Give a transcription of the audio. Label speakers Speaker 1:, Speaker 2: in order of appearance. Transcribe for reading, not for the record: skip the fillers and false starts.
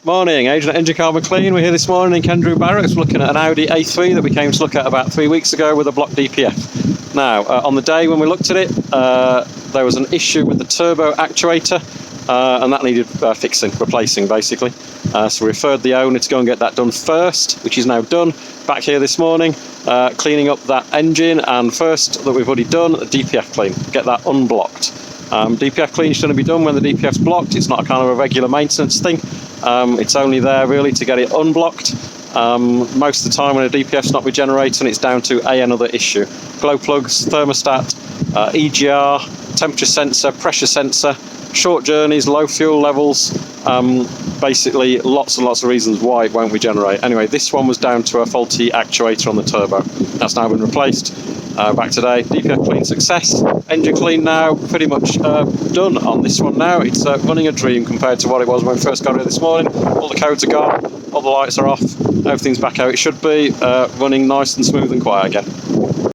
Speaker 1: Morning, Agent at Engine Carbon Clean. We're here this morning in Kendrew Barracks looking at an Audi A3 that we came to look at about 3 weeks ago with a block DPF. Now, on the day when we looked at it, there was an issue with the turbo actuator and that needed replacing basically. So we referred the owner to go and get that done first, which is now done. Back here this morning, cleaning up that engine, and first that we've already done, a DPF clean, get that unblocked. DPF clean is going to be done when the DPF's blocked. It's not a kind of a regular maintenance thing. It's only there really to get it unblocked. Most of the time when a DPF's not regenerating, it's down to another issue. Glow plugs, thermostat, EGR, temperature sensor, pressure sensor, short journeys, low fuel levels, basically lots and lots of reasons why it won't regenerate. Anyway, this one was down to a faulty actuator on the turbo. That's now been replaced. Back today, DPF clean success, engine clean now, pretty much done on this one now. It's running a dream compared to what it was when we first got here this morning. All the codes are gone, all the lights are off, everything's back how it should be, running nice and smooth and quiet again.